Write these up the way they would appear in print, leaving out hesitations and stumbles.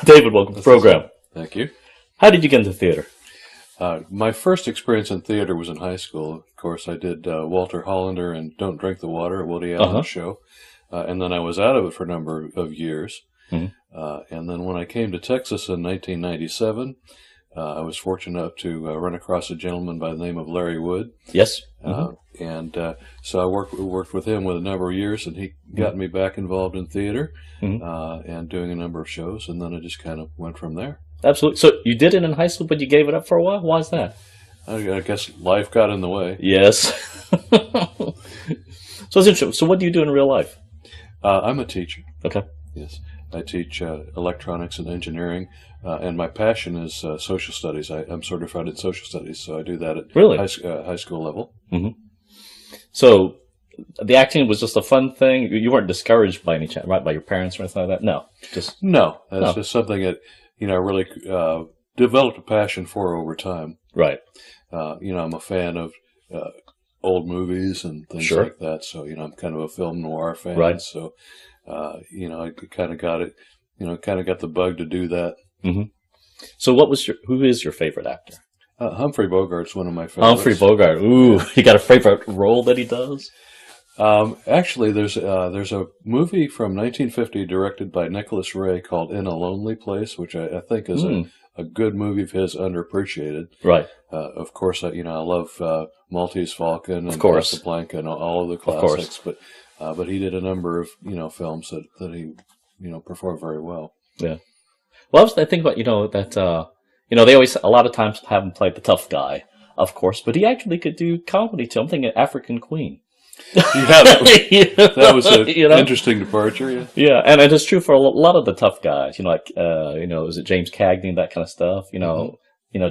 David, welcome to the program. Thank you. How did you get into theater? My first experience in theater was in high school. Of course, I did Walter Hollander and Don't Drink the Water, a Woody Allen show. And then I was out of it for a number of years. And then when I came to Texas in 1997, I was fortunate enough to run across a gentleman by the name of Larry Wood. Yes. So I worked with him with a number of years, and he got me back involved in theater and doing a number of shows, and then I just kind of went from there. Absolutely. So you did it in high school, but you gave it up for a while? Why is that? I guess life got in the way. Yes. So it's interesting. So what do you do in real life? I'm a teacher. Okay. Yes. I teach electronics and engineering, and my passion is social studies. I'm certified in social studies, so I do that at high school level. So the acting was just a fun thing? You weren't discouraged by any chance, right, by your parents or anything like that? No. No. That's just something that, I really developed a passion for over time. Right. I'm a fan of old movies and things like that, so, I'm kind of a film noir fan. Right. So, I kind of got it, kind of got the bug to do that. So who is your favorite actor? Humphrey Bogart's one of my favorites. Humphrey Bogart. Ooh, you got a favorite role that he does? Actually, there's a movie from 1950 directed by Nicholas Ray called In a Lonely Place, which I think is a good movie of his, underappreciated. Right. Of course, I love Maltese Falcon and Casablanca and all of the classics, but he did a number of films that he performed very well. Yeah. Well, I think about that they always a lot of times have him play the tough guy, of course, but he actually could do comedy too. I'm thinking African Queen. Yeah, that was an interesting departure. Yeah, and it's true for a lot of the tough guys. Is it James Cagney, that kind of stuff?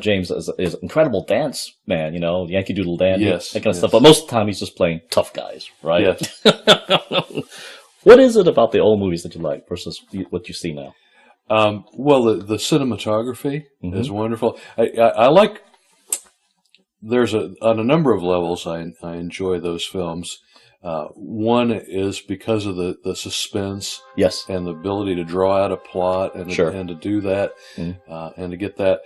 James is an incredible dance man. Yankee Doodle Dandy, that kind of stuff. But most of the time, he's just playing tough guys, right? Yes. What is it about the old movies that you like versus what you see now? Well, the cinematography is wonderful. I like. On a number of levels, I enjoy those films. One is because of the suspense, and the ability to draw out a plot and to do that, and to get that.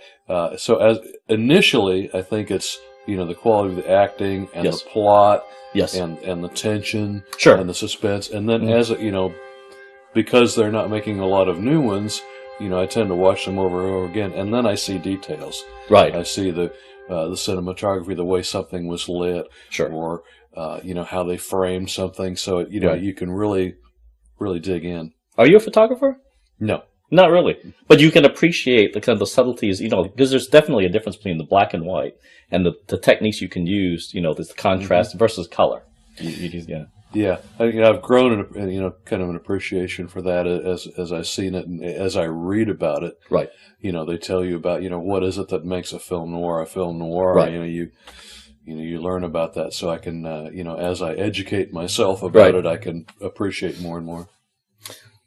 So as initially, I think it's the quality of the acting and the plot, and the tension, and the suspense, and then as because they're not making a lot of new ones, I tend to watch them over and over again, and then I see details. Right. I see the cinematography, the way something was lit, or how they framed something. So you can really dig in. Are you a photographer? No, not really. But you can appreciate the kind of the subtleties, because there's definitely a difference between the black and white and the techniques you can use. There's the contrast versus color. Yeah, I've grown in kind of an appreciation for that as I've seen it and as I read about it. Right. They tell you about what is it that makes a film noir a film noir. Right. You learn about that, so I can as I educate myself about it, I can appreciate more and more.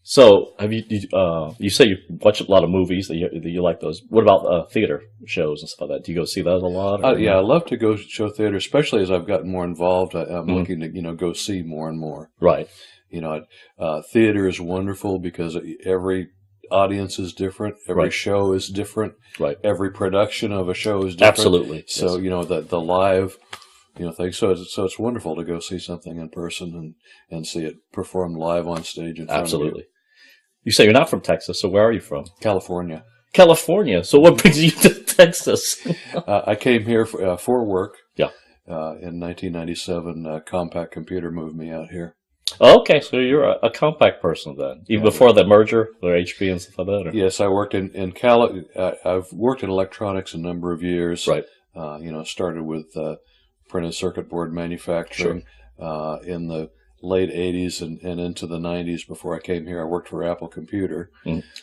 So, have you say you watch a lot of movies that you like those? What about theater shows and stuff like that? Do you go see those a lot? Yeah, I love to go show theater, especially as I've gotten more involved. I'm looking to go see more and more. Right. Theater is wonderful because every audience is different. Every show is different. Right. Every production of a show is different. Absolutely. So the live thing. So it's wonderful to go see something in person and see it performed live on stage in front of you. You say you're not from Texas, so where are you from? California. California. So what brings you to Texas? I came here for work. Yeah. In 1997, Compaq Computer moved me out here. Okay, so you're a Compaq person then, even before the merger or HP and stuff like that. Or? Yes, I worked I've worked in electronics a number of years. Right. Started with printed circuit board manufacturing in the late 80s and into the 90s. Before I came here, I worked for Apple Computer.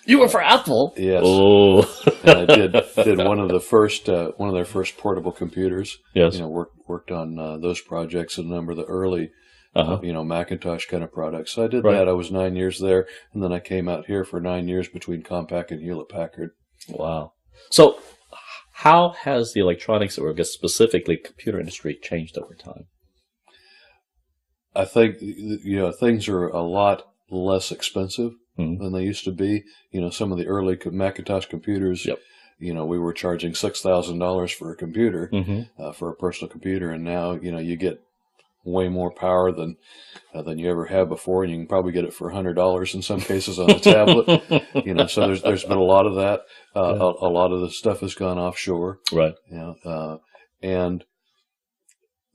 You were for Apple? Yes. Oh. And I did one of their first portable computers. Yes. Worked on those projects and a number of the early Macintosh kind of products. So I did that. I was 9 years there, and then I came out here for 9 years between Compaq and Hewlett Packard. Wow. So how has the electronics, or I guess specifically computer industry, changed over time? I think things are a lot less expensive. than they used to be. Some of the early Macintosh computers, we were charging $6,000 for a computer, for a personal computer, and now, you get way more power than you ever have before, and you can probably get it for $100 in some cases on a tablet. So there's been a lot of that. A lot of the stuff has gone offshore, right? And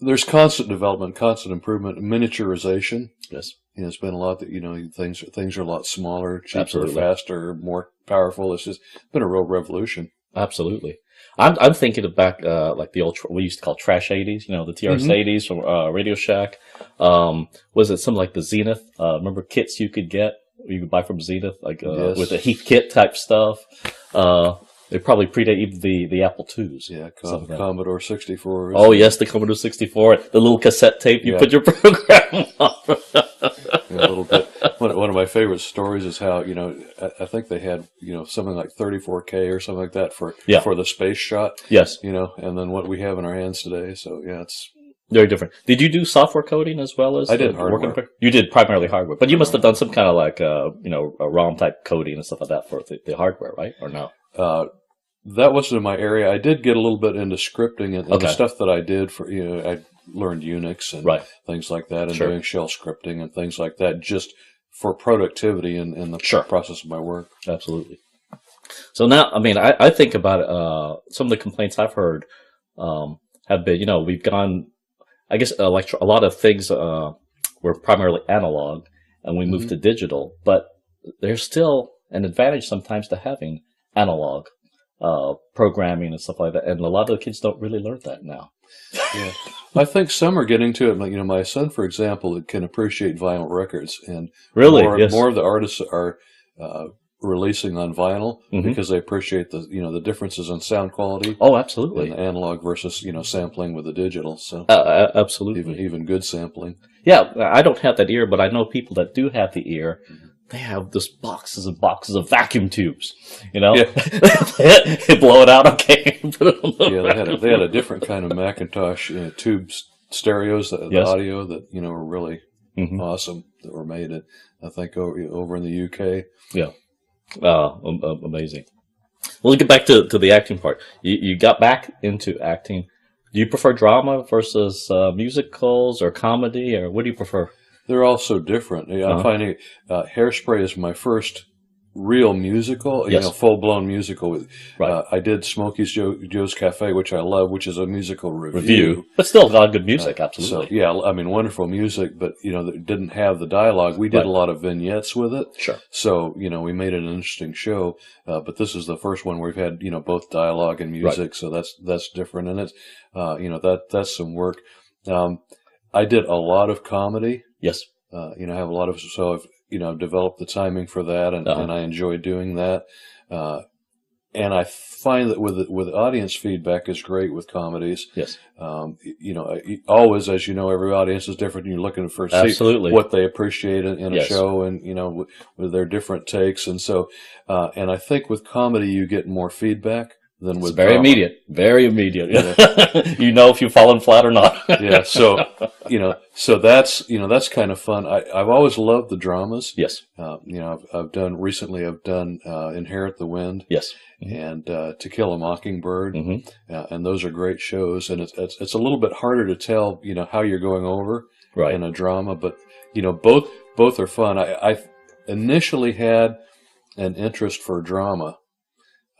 there's constant development, constant improvement, miniaturization. Yes, it's been a lot that things are a lot smaller, cheaper, faster, more powerful. It's just been a real revolution. Absolutely. I'm thinking of back like the old we used to call trash 80s, the TRS 80s from Radio Shack. Was it something like the Zenith? Remember kits you could buy from Zenith, like with the Heath kit type stuff. They probably predate even the Apple IIs. Yeah, Commodore 64. Oh yes, the Commodore 64, the little cassette tape you put your program on. A little bit. One of my favorite stories is how I think they had something like 34K or something like that for the space shot. Yes. And then what we have in our hands today. So it's very different. Did you do software coding as well as I did hardware? You did primarily hardware, but you must have done some kind of like a ROM type coding and stuff like that for the hardware, right? Or no? That wasn't in my area. I did get a little bit into scripting and the stuff that I did for I learned Unix and things like that, and doing shell scripting and things like that, just for productivity in the process of my work. Absolutely. So now, I think about it, some of the complaints I've heard have been, we've gone, I guess, a lot of things were primarily analog, and we moved to digital, but there's still an advantage sometimes to having analog programming and stuff like that, and a lot of the kids don't really learn that now. Yeah, I think some are getting to it. Like, my son, for example, can appreciate vinyl records, and more of the artists are releasing on vinyl because they appreciate the differences in sound quality. Oh, absolutely. And the analog versus sampling with the digital. So absolutely, even good sampling. Yeah, I don't have that ear, but I know people that do have the ear. They have this boxes and boxes of vacuum tubes, They blow it out, okay. They had a different kind of Macintosh tube stereos, the audio that, were really awesome, that were made at, I think, over in the UK. Yeah. Amazing. Well, let's get back to the acting part. You got back into acting. Do you prefer drama versus musicals or comedy, or what do you prefer? They're all so different. I'm finding Hairspray is my first real musical, full-blown musical. I did Smokey's Joe's Cafe, which I love, which is a musical review. But still a lot of good music, absolutely. So, wonderful music, but, that didn't have the dialogue. We did a lot of vignettes with it. Sure. So, we made it an interesting show, but this is the first one where we've had, both dialogue and music, so that's different, and it's, that's some work. I did a lot of comedy. Yes. I have a lot of, so I've developed the timing for that, and I enjoy doing that. And I find that with audience feedback is great with comedies. Yes. Always, as you know, every audience is different. You're looking for what they appreciate in a show, and with their different takes, and so, and I think with comedy you get more feedback than with drama. Very immediate. Yeah. If you've fallen flat or not. Yeah. So, so that's kind of fun. I've always loved the dramas. Yes. I've done Inherit the Wind. Yes. And To Kill a Mockingbird. And those are great shows. And it's a little bit harder to tell, how you're going over in a drama, but, both are fun. I initially had an interest for drama.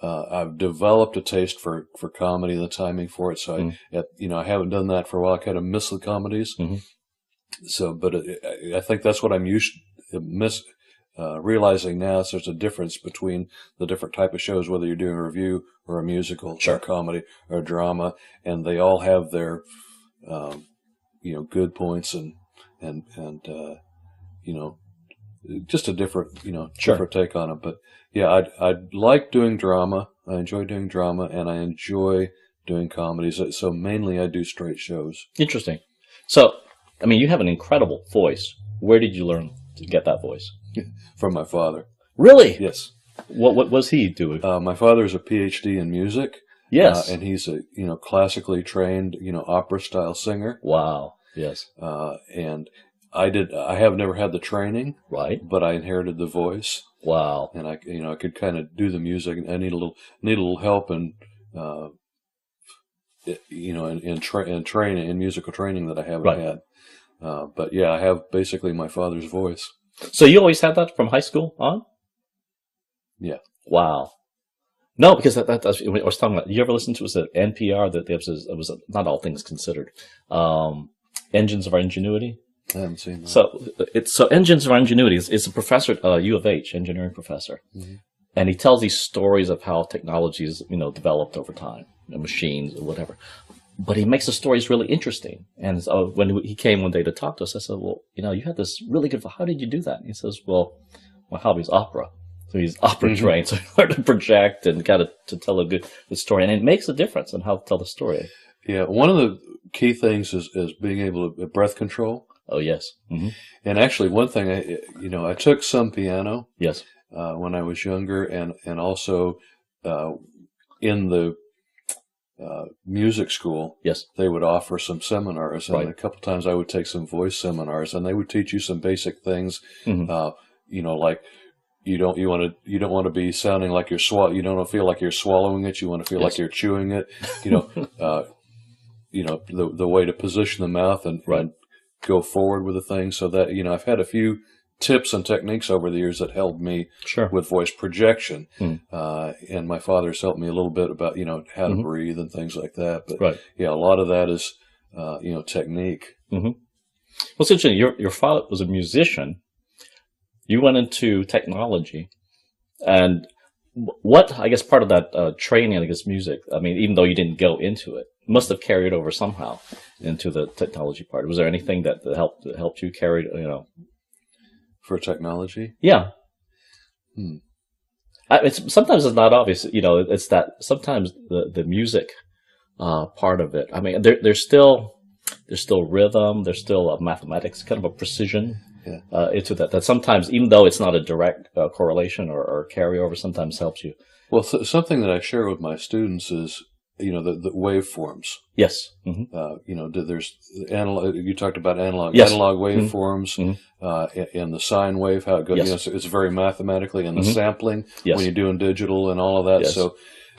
I've developed a taste for comedy and the timing for it. So I haven't done that for a while. I kind of miss the comedies. So, but I think that's what I'm realizing now. So there's a difference between the different type of shows, whether you're doing a review or a musical or a comedy or a drama, and they all have their, good points and just a different, different take on it. But yeah, I like doing drama. I enjoy doing drama, and I enjoy doing comedies. So mainly I do straight shows. Interesting. So, you have an incredible voice. Where did you learn to get that voice? From my father. Really? Yes. What was he doing? My father is a PhD in music. Yes. And he's a, classically trained, opera style singer. Wow. Yes. And I have never had the training, right? But I inherited the voice. Wow! And I could kind of do the music. I need a little help in training, in musical training that I haven't had. But yeah, I have basically my father's voice. So you always had that from high school on? Yeah. Wow. No, because that's I was talking about. You ever listen to was it NPR that it was not All Things Considered, Engines of Our Ingenuity. I haven't seen that. So Engines of Our Ingenuity is a professor at U of H, engineering professor, and he tells these stories of how technology is developed over time, machines or whatever. But he makes the stories really interesting. And so when he came one day to talk to us, I said, well, you had this really good, how did you do that? And he says, well, my hobby is opera. So he's opera trained, so he learned to project and kind of to tell a good story. And it makes a difference in how to tell the story. Yeah, one of the key things is being able to breath control. Oh, yes. And actually, one thing, I took some piano. Yes. When I was younger, and also in the music school, yes, they would offer some seminars, and a couple times I would take some voice seminars, and they would teach you some basic things, like you don't want to be sounding like you're you don't want to feel like you're swallowing it. You want to feel like you're chewing it. The way to position the mouth and go forward with the thing. So that I've had a few tips and techniques over the years that helped me with voice projection. And my father's helped me a little bit about, how to breathe and things like that. But yeah, a lot of that is, technique. Well, it's interesting. Your father was a musician. You went into technology, and what, I guess, part of that training, I guess, music, I mean, even though you didn't go into it, must have carried over somehow into the technology part. Was there anything that helped you carry, for technology? Yeah. Sometimes it's not obvious. It's that sometimes the music part of it. I mean, there's still rhythm. There's still mathematics, kind of a precision into that. That sometimes, even though it's not a direct correlation or carryover, sometimes helps you. Well, something that I share with my students is the waveforms. Yes. There's analog. You talked about analog. Yes. Analog waveforms, and the sine wave, how it goes. Yes. So it's very mathematically, and the sampling when you're doing digital and all of that. Yes. So,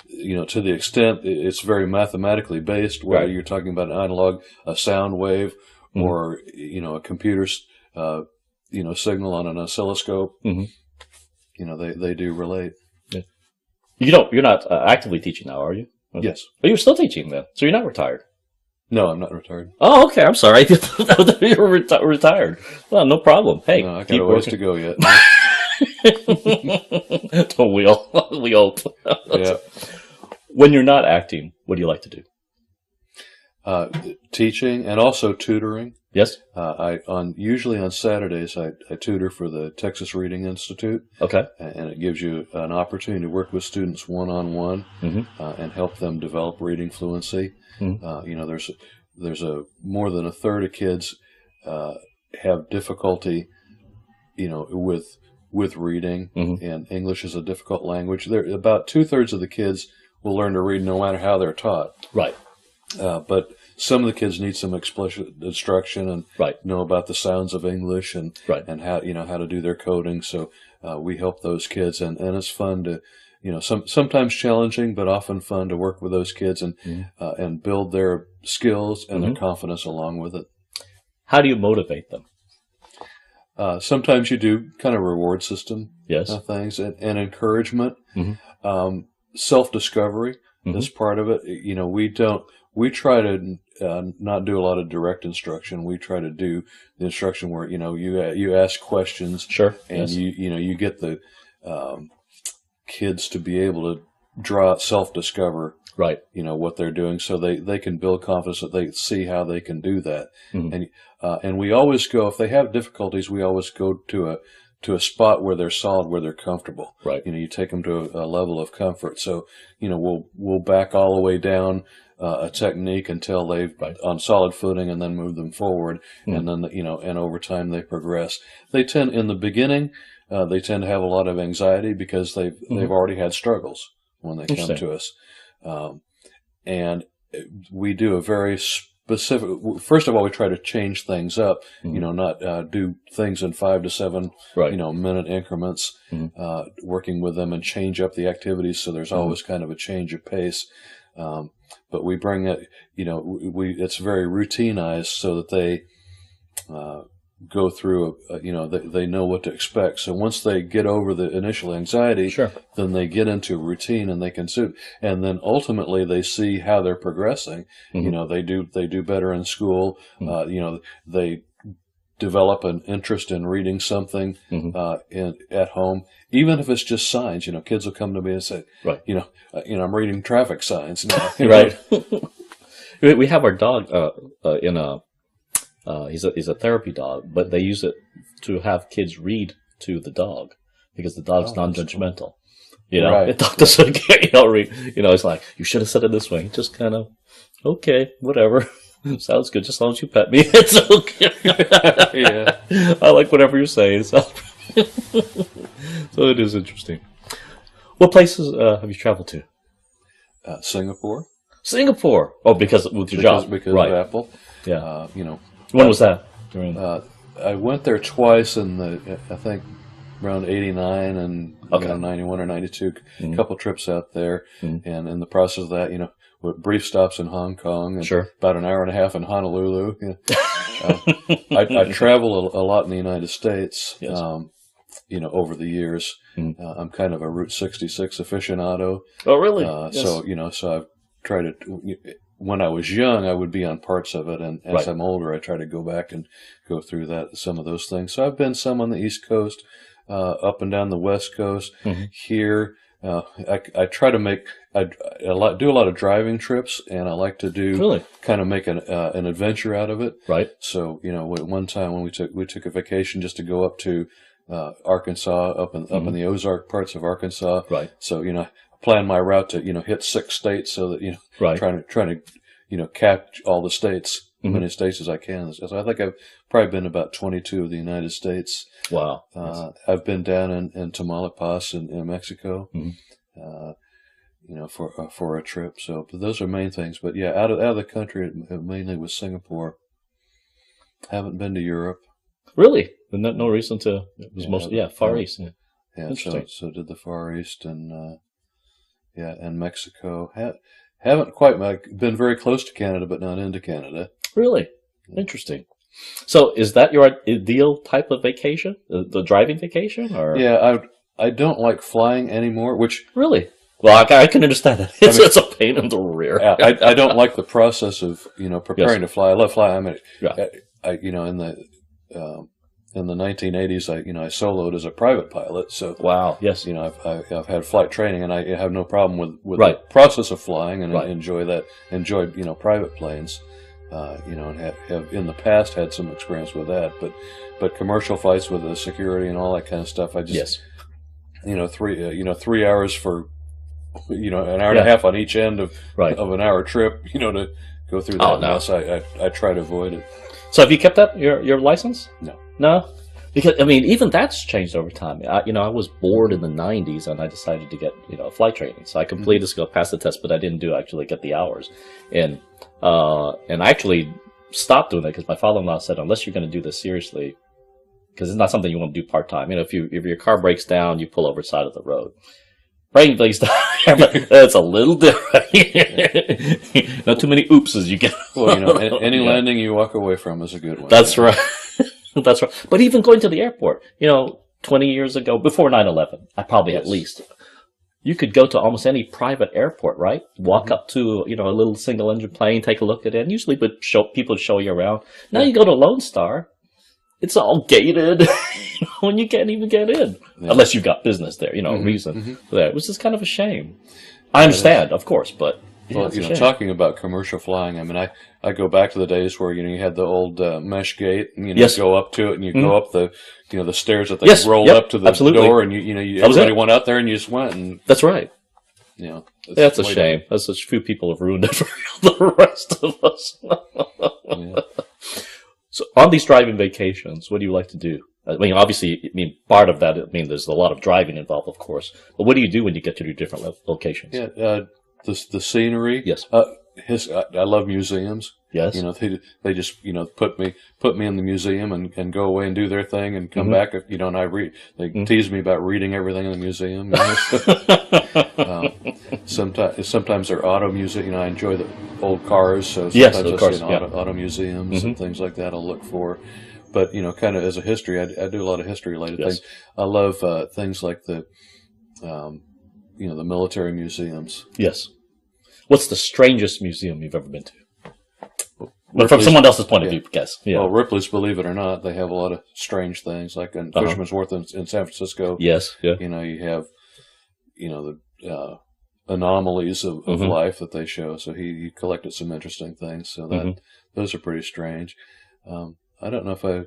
to the extent it's very mathematically based, whether you're talking about an analog, a sound wave, or a computer's signal on an oscilloscope. They do relate. Yeah. You're not actively teaching now, are you? Yes. But you're still teaching then, so you're not retired. No, I'm not retired. Oh, okay. I'm sorry. You were retired. Well, no problem. Hey, no, I got a ways to go yet. Don't we all? We hope. Yeah. When you're not acting, what do you like to do? Teaching and also tutoring. Yes. Usually on Saturdays, I tutor for the Texas Reading Institute. Okay. And it gives you an opportunity to work with students one-on-one and help them develop reading fluency. There's more than a third of kids have difficulty, with reading, and English is a difficult language. About 2/3 of the kids will learn to read no matter how they're taught. Right. But some of the kids need some explicit instruction and know about the sounds of English and how how to do their coding. So we help those kids, and it's fun to sometimes challenging, but often fun to work with those kids and build their skills and their confidence along with it. How do you motivate them? Sometimes you do kind of reward system things and encouragement, self-discovery is part of it. We try to not do a lot of direct instruction. We try to do the instruction where you ask questions, and you get the kids to be able to self-discover, what they're doing, so they can build confidence, that they see how they can do that. And we always go, if they have difficulties, we always go to a spot where they're solid, where they're comfortable. You take them to a level of comfort. So we'll back all the way down a technique until they've on solid footing, and then move them forward, and then and over time they progress. They tend, in the beginning, they tend to have a lot of anxiety because they've already had struggles when they come to us, and we do a very specific. First of all, we try to change things up. Not do things in 5 to 7 minute increments. Working with them and change up the activities, so there's always kind of a change of pace. But we bring it. It's very routinized so that they go through. They know what to expect. So once they get over the initial anxiety, then they get into routine and they can suit. And then ultimately they see how they're progressing. They do better in school. They develop an interest in reading something at home, even if it's just signs. Kids will come to me and say, I'm reading traffic signs now. Right. We have our dog he's a therapy dog, but they use it to have kids read to the dog because the dog's non-judgmental. The dog doesn't read. It's like, you should have said it this way. Just kind of, okay, whatever. Sounds good. Just as long as you pet me, it's okay. Yeah, I like whatever you're saying. So it is interesting. What places have you traveled to? Singapore. Singapore. Oh, because with your job, because of Apple. Yeah. When was that? I went there twice I think around 89 and 91 or 92. A couple trips out there, and in the process of that, with brief stops in Hong Kong and about an hour and a half in Honolulu. I travel a lot in the United States, over the years. I'm kind of a Route 66 aficionado. Oh, really? So I've tried to, when I was young, I would be on parts of it, and as I'm older, I try to go back and go through some of those things. So I've been some on the East Coast, up and down the West Coast. Here, I try to do a lot of driving trips, and I like to do kind of make an adventure out of it. Right. So one time when we took a vacation just to go up to Arkansas, up in the Ozark parts of Arkansas. Right. So plan my route to hit 6 states, so that trying to catch all the states, as many states as I can. So I think I've probably been about 22 of the United States. Wow. I've been down in Tamaulipas in Mexico, for a trip. So but those are main things. But yeah, out of the country, it mainly was Singapore. Haven't been to Europe. Really? No reason to. It was mostly Far East. Yeah. So did the Far East and and Mexico. Haven't quite been very close to Canada, but not into Canada. Really? Interesting. So is that your ideal type of vacation? The driving vacation? Or? Yeah, I don't like flying anymore, which... Really? Well, I can understand that. It's a pain in the rear. I don't like the process of, preparing to fly. I love flying. I mean, in the 1980s, I soloed as a private pilot. So wow, yes, I've had flight training, and I have no problem with the process of flying, and I enjoy that. Enjoy private planes, and have in the past had some experience with that. But commercial flights with the security and all that kind of stuff, I just 3 hours for an hour and a half on each end of an hour trip, to go through that mess. I try to avoid it. So have you kept up your license? No, because even that's changed over time. I was bored in the '90s, and I decided to get flight training. So I completed to pass the test, but I didn't actually get the hours, and I actually stopped doing that because my father-in-law said, unless you're going to do this seriously, because it's not something you want to do part time. If your car breaks down, you pull over the side of the road. Brain breaks down, it's a little different. Not too many oopses you get. Well, any landing you walk away from is a good one. That's right. That's right. But even going to the airport, 20 years ago, before 9/11, at least, you could go to almost any private airport, right? Walk up to, a little single engine plane, take a look at it, and usually people would show you around. Now you go to Lone Star, it's all gated, when you can't even get in. Yeah. Unless you've got business there, reason for that, which is kind of a shame. I understand, of course, but... Well, talking about commercial flying, I go back to the days where you had the old mesh gate, and go up to it, and you go up the the stairs that they rolled up to the door, and everybody went out there, and you just went. And that's right. That's a shame. That's such few people have ruined it for the rest of us. So on these driving vacations, what do you like to do? Obviously, part of that, there's a lot of driving involved, of course. But what do you do when you get to different locations? Yeah. The scenery. Yes. I love museums. Yes. They just, put me in the museum and go away and do their thing and come back, and I read. They tease me about reading everything in the museum. Sometimes they're auto music. I enjoy the old cars, so sometimes I'll see auto museums and things like that I'll look for. But, kind of as a history, I do a lot of history-related things. I love things like the military museums. Yes. What's the strangest museum you've ever been to? But from someone else's point of view, guess. Yeah. Well, Ripley's, believe it or not, they have a lot of strange things, like in Fisherman's Wharf in San Francisco. Yes. Yeah. You have, the anomalies of life that they show. So he collected some interesting things. So that those are pretty strange. I don't know if I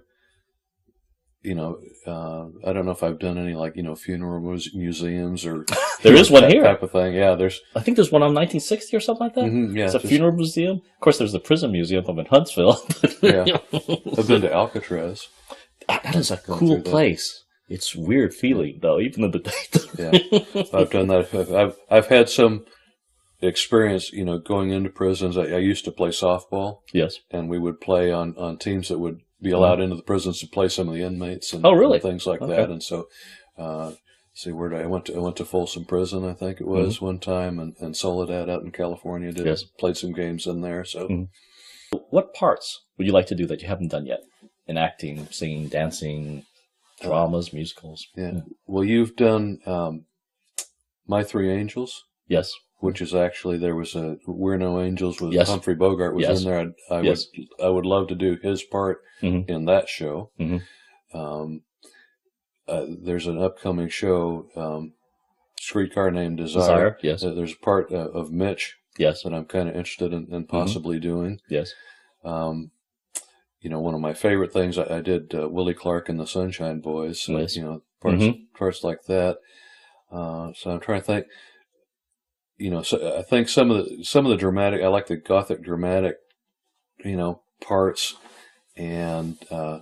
don't know if I've done any funeral museums or there is one here type of thing. Yeah, I think there's one on 1960 or something like that. Yeah, it's a funeral museum. Of course, there's the prison museum up in Huntsville. Yeah, I've been to Alcatraz. That is a cool place. It's weird feeling though, even in the day. Yeah, I've done that. I've had some experience, going into prisons. I used to play softball. Yes, and we would play on teams that would be allowed into the prisons to play some of the inmates and, really? and things like that. And so, see where I went to Folsom Prison, I think it was one time, and Soledad out in California played some games in there. So, what parts would you like to do that you haven't done yet in acting, singing, dancing, dramas, musicals? Yeah. Well, you've done My Three Angels. Yes. Which is actually, there was a We're No Angels with Humphrey Bogart was in there. I would love to do his part in that show. There's an upcoming show, Streetcar Named Desire. Yes. There's a part of Mitch that I'm kind of interested in possibly doing. Yes. One of my favorite things, I did Willie Clark and the Sunshine Boys. So, parts like that. So I'm trying to think. So I think some of the dramatic, I like the Gothic dramatic, parts, and I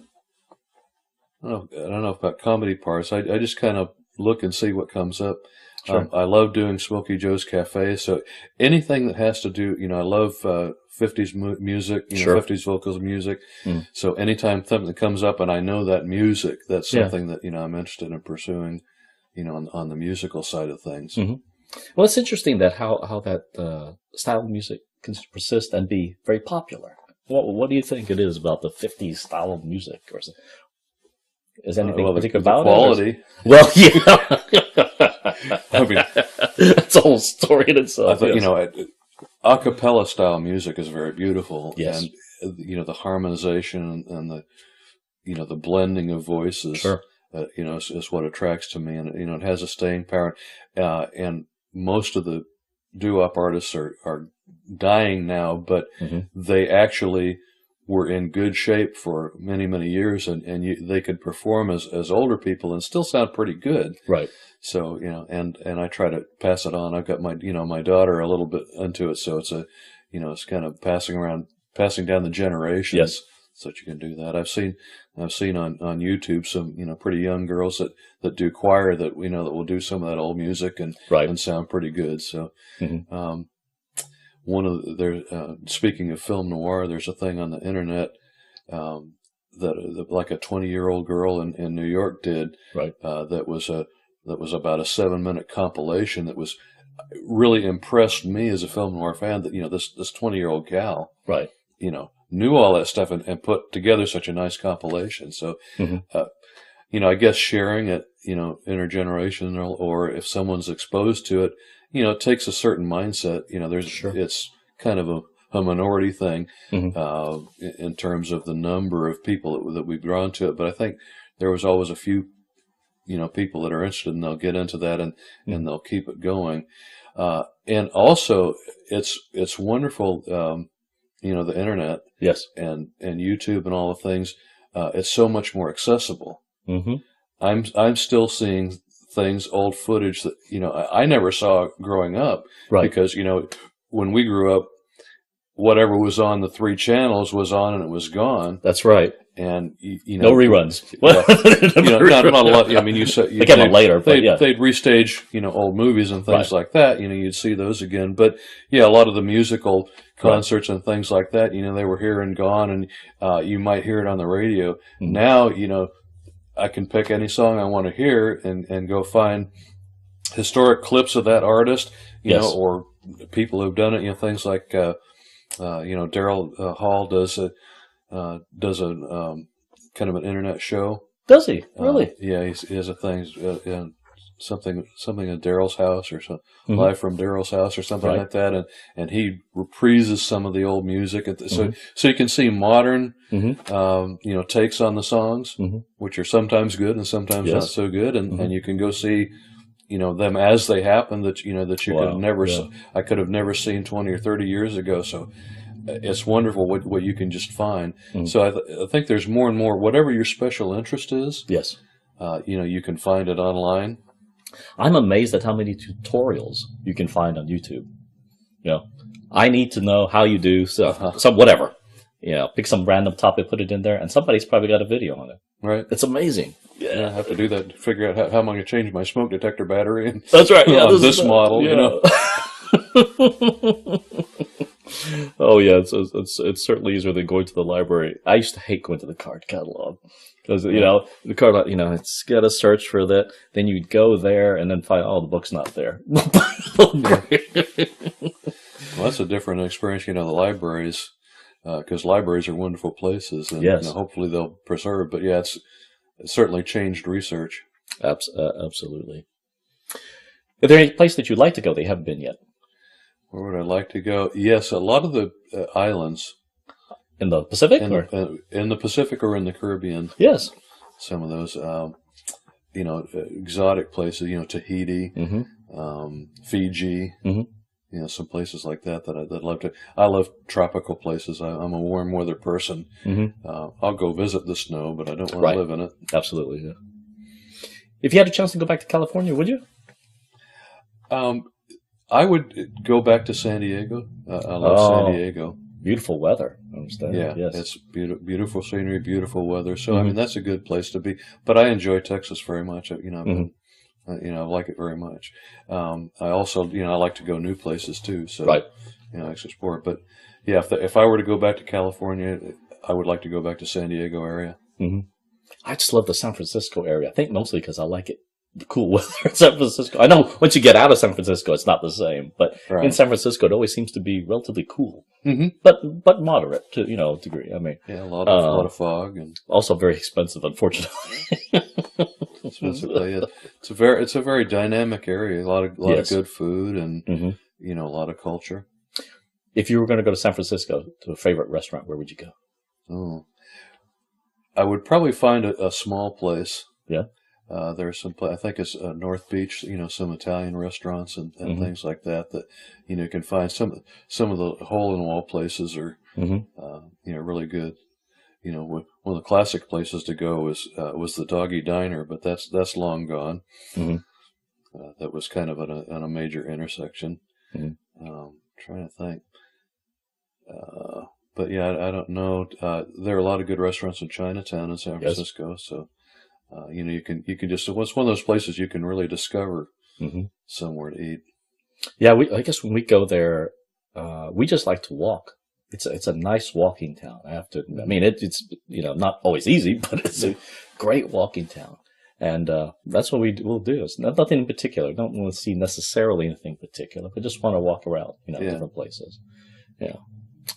don't know about comedy parts. I just kind of look and see what comes up. Sure. I love doing Smokey Joe's Cafe, so anything that has to do, I love 50s music, 50s vocals music. So anytime something comes up and I know that music, that's something that I'm interested in pursuing, on the musical side of things. Well, it's interesting that how that style of music can persist and be very popular. What do you think it is about the 50s style of music? Or is anything particular about quality? It? Well, yeah. I mean, that's a whole story in itself. I think, a cappella style music is very beautiful. Yes. And, the harmonization and the blending of voices, is what attracts to me. And, it has a staying power. And most of the doo-wop artists are dying now, but they actually were in good shape for many, many years, and they could perform as older people and still sound pretty good. Right. So, and I try to pass it on. I've got my daughter a little bit into it, so it's it's kind of passing down the generations. Yes. So that you can do that. I've seen on YouTube some, pretty young girls that do choir that that will do some of that old music and sound pretty good. So, speaking of film noir, there's a thing on the internet, that like a 20-year-old girl in New York did, that was about a 7-minute compilation that was really impressed me as a film noir fan that, this 20-year-old gal, knew all that stuff and put together such a nice compilation. So, I guess sharing it, intergenerational, or if someone's exposed to it, it takes a certain mindset. It's kind of a minority thing, in terms of the number of people that we've drawn to it. But I think there was always a few, people that are interested, and they'll get into that and they'll keep it going. And also it's wonderful, the internet, and YouTube and all the things. It's so much more accessible. I'm still seeing things, old footage that I never saw growing up, because when we grew up, whatever was on the 3 channels was on and it was gone. That's right. And no reruns. Not a lot. I mean, they came out later, but they'd restage old movies and things like that. You'd see those again. But yeah, a lot of the musical concerts and things like that. They were here and gone, and you might hear it on the radio. Mm-hmm. Now, I can pick any song I want to hear and go find historic clips of that artist. Or people who've done it. Things like Daryl Hall does a kind of an internet show. Does he really? Yeah, he has a thing, something at Daryl's house or something, live from Daryl's house or something like that, and he reprises some of the old music. So you can see modern, takes on the songs, which are sometimes good and sometimes not so good, and you can go see. Them as they happen that you could never. I could have never seen 20 or 30 years ago. So it's wonderful what you can just find. So I think there's more and more. Whatever your special interest is, yes, you can find it online. I'm amazed at how many tutorials you can find on YouTube. I need to know how you do some whatever. Pick some random topic, put it in there, and somebody's probably got a video on it. Right, it's amazing. Yeah, I have to do that to figure out how I'm going to change my smoke detector battery. And that's right. Yeah, on this model, Oh yeah, it's certainly easier than going to the library. I used to hate going to the card catalog because the card, it's got to search for that. Then you'd go there and then find the book's not there. Well, that's a different experience. The libraries, because libraries are wonderful places, and hopefully they'll preserve. But yeah, it's certainly changed research. Absolutely. Is there any place that you'd like to go that you haven't been yet? Where would I like to go? Yes, a lot of the islands. In the Pacific? In the Pacific or in the Caribbean. Yes. Some of those, exotic places, Tahiti, Fiji, some places like that I'd love to. I love tropical places. I'm a warm weather person. I'll go visit the snow, but I don't want to live in it. Absolutely, yeah. If you had a chance to go back to California, would you? I would go back to San Diego. I love San Diego. Beautiful weather, I understand. Yeah, yes. It's beautiful scenery, beautiful weather. So, I mean, that's a good place to be. But I enjoy Texas very much. I like it very much. I also, I like to go new places too. So, I explore. But yeah, if I were to go back to California, I would like to go back to San Diego area. I just love the San Francisco area. I think mostly because I like it. The cool weather in San Francisco. I know once you get out of San Francisco, it's not the same. But in San Francisco, it always seems to be relatively cool, but moderate to degree. I mean, a lot of fog and also very expensive, unfortunately. Expensively, it's a very dynamic area. A lot of good food and a lot of culture. If you were going to go to San Francisco to a favorite restaurant, where would you go? Oh, I would probably find a small place. Yeah. There's some, I think it's North Beach, some Italian restaurants and things like that you can find. Some of the hole-in-the-wall places are, really good. One of the classic places to go was the Doggy Diner, but that's long gone. That was kind of on a major intersection. Trying to think. But yeah, I don't know. There are a lot of good restaurants in Chinatown in San Francisco, so. You can just, it's one of those places you can really discover somewhere to eat. Yeah, I guess when we go there, we just like to walk. It's a nice walking town. I have to admit. I mean, it's not always easy, but it's a great walking town, and that's what we'll do. It's nothing in particular. Don't want to see necessarily anything particular, but just want to walk around, different places. Yeah,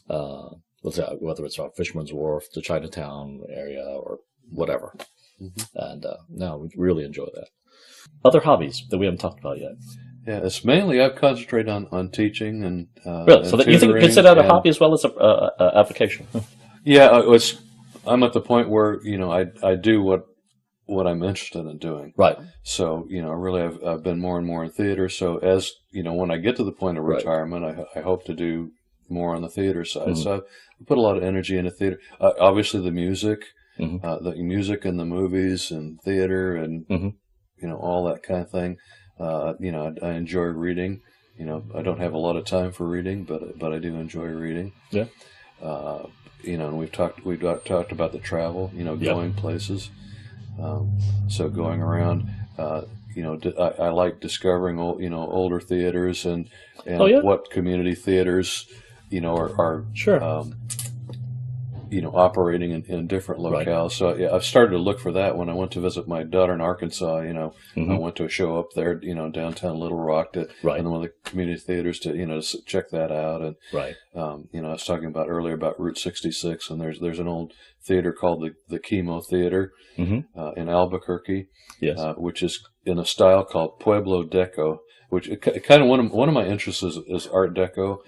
whether it's on Fisherman's Wharf, the Chinatown area, or whatever. And we really enjoy that. Other hobbies that we haven't talked about yet. Yeah, it's mainly I've concentrated on teaching and really. So that you think consider that a hobby as well as a application? Yeah, I'm at the point where I do what I'm interested in doing. Right. So really I've been more and more in theater. So as when I get to the point of retirement, I hope to do more on the theater side. So I put a lot of energy into theater. Obviously, the music. The music and the movies and theater and all that kind of thing. I enjoy reading. I don't have a lot of time for reading, but I do enjoy reading. Yeah. And we've talked about the travel, going places. So going around, I like discovering older theaters and what community theaters, are sure. Operating in different locales. Right. So yeah, I've started to look for that when I went to visit my daughter in Arkansas. I went to a show up there, downtown Little Rock, and one of the community theaters to check that out. And I was talking about earlier about Route 66, and there's an old theater called the Chemo Theater in Albuquerque, which is in a style called Pueblo Deco. Which kind of one of my interests is Art Deco,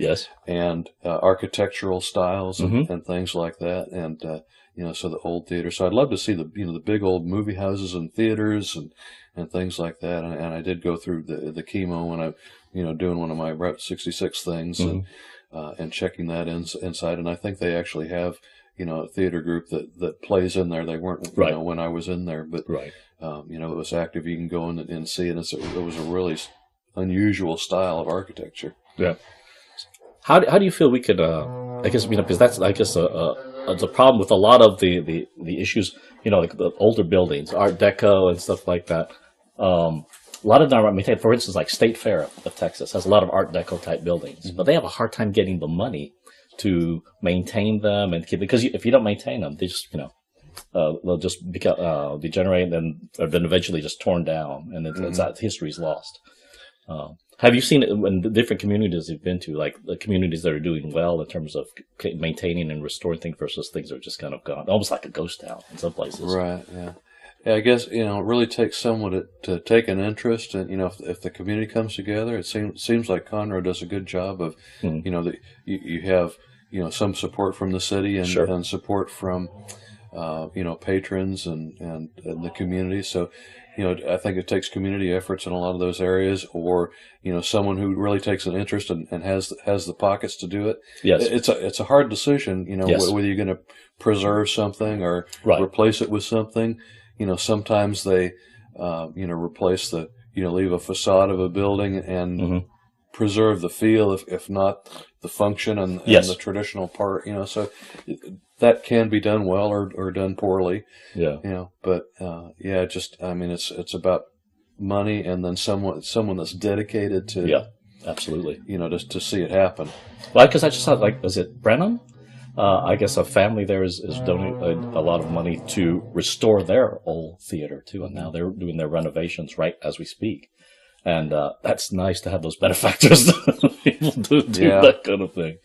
and architectural styles and things like that, and so the old theater. So I'd love to see the big old movie houses and theaters and things like that. And I did go through the Chemo when I doing one of my Route 66 things and checking that inside. And I think they actually have a theater group that plays in there. They weren't when I was in there, but it was active. You can go in and see it. It was a really unusual style of architecture. Yeah. How do you feel we could? I guess because that's the problem with a lot of the issues. Like the older buildings, Art Deco and stuff like that. A lot of them are maintained. For instance, like State Fair of Texas has a lot of Art Deco type buildings, but they have a hard time getting the money to maintain them and keep. Because if you don't maintain them, they just they'll just degenerate and then eventually just torn down, and it's that history's lost. Have you seen it in the different communities you've been to, like the communities that are doing well in terms of maintaining and restoring things versus things that are just kind of gone, almost like a ghost town in some places? Right. Yeah. Yeah. I guess it really takes someone to take an interest, and if the community comes together, it seems like Conroe does a good job of that you have some support from the city and support from patrons and the community. So. I think it takes community efforts in a lot of those areas, or someone who really takes an interest and has the pockets to do it. Yes, it's a hard decision. Whether you're going to preserve something or replace it with something. Sometimes they replace leave a facade of a building and preserve the feel, if not the function and the traditional part. So that can be done well or done poorly. Yeah. But it's about money and then someone that's dedicated to absolutely. Just to see it happen. Well, because I just thought, is it Brenham? I guess a family there is donating a lot of money to restore their old theater too, and now they're doing their renovations right as we speak. And that's nice to have those benefactors people do that kind of thing,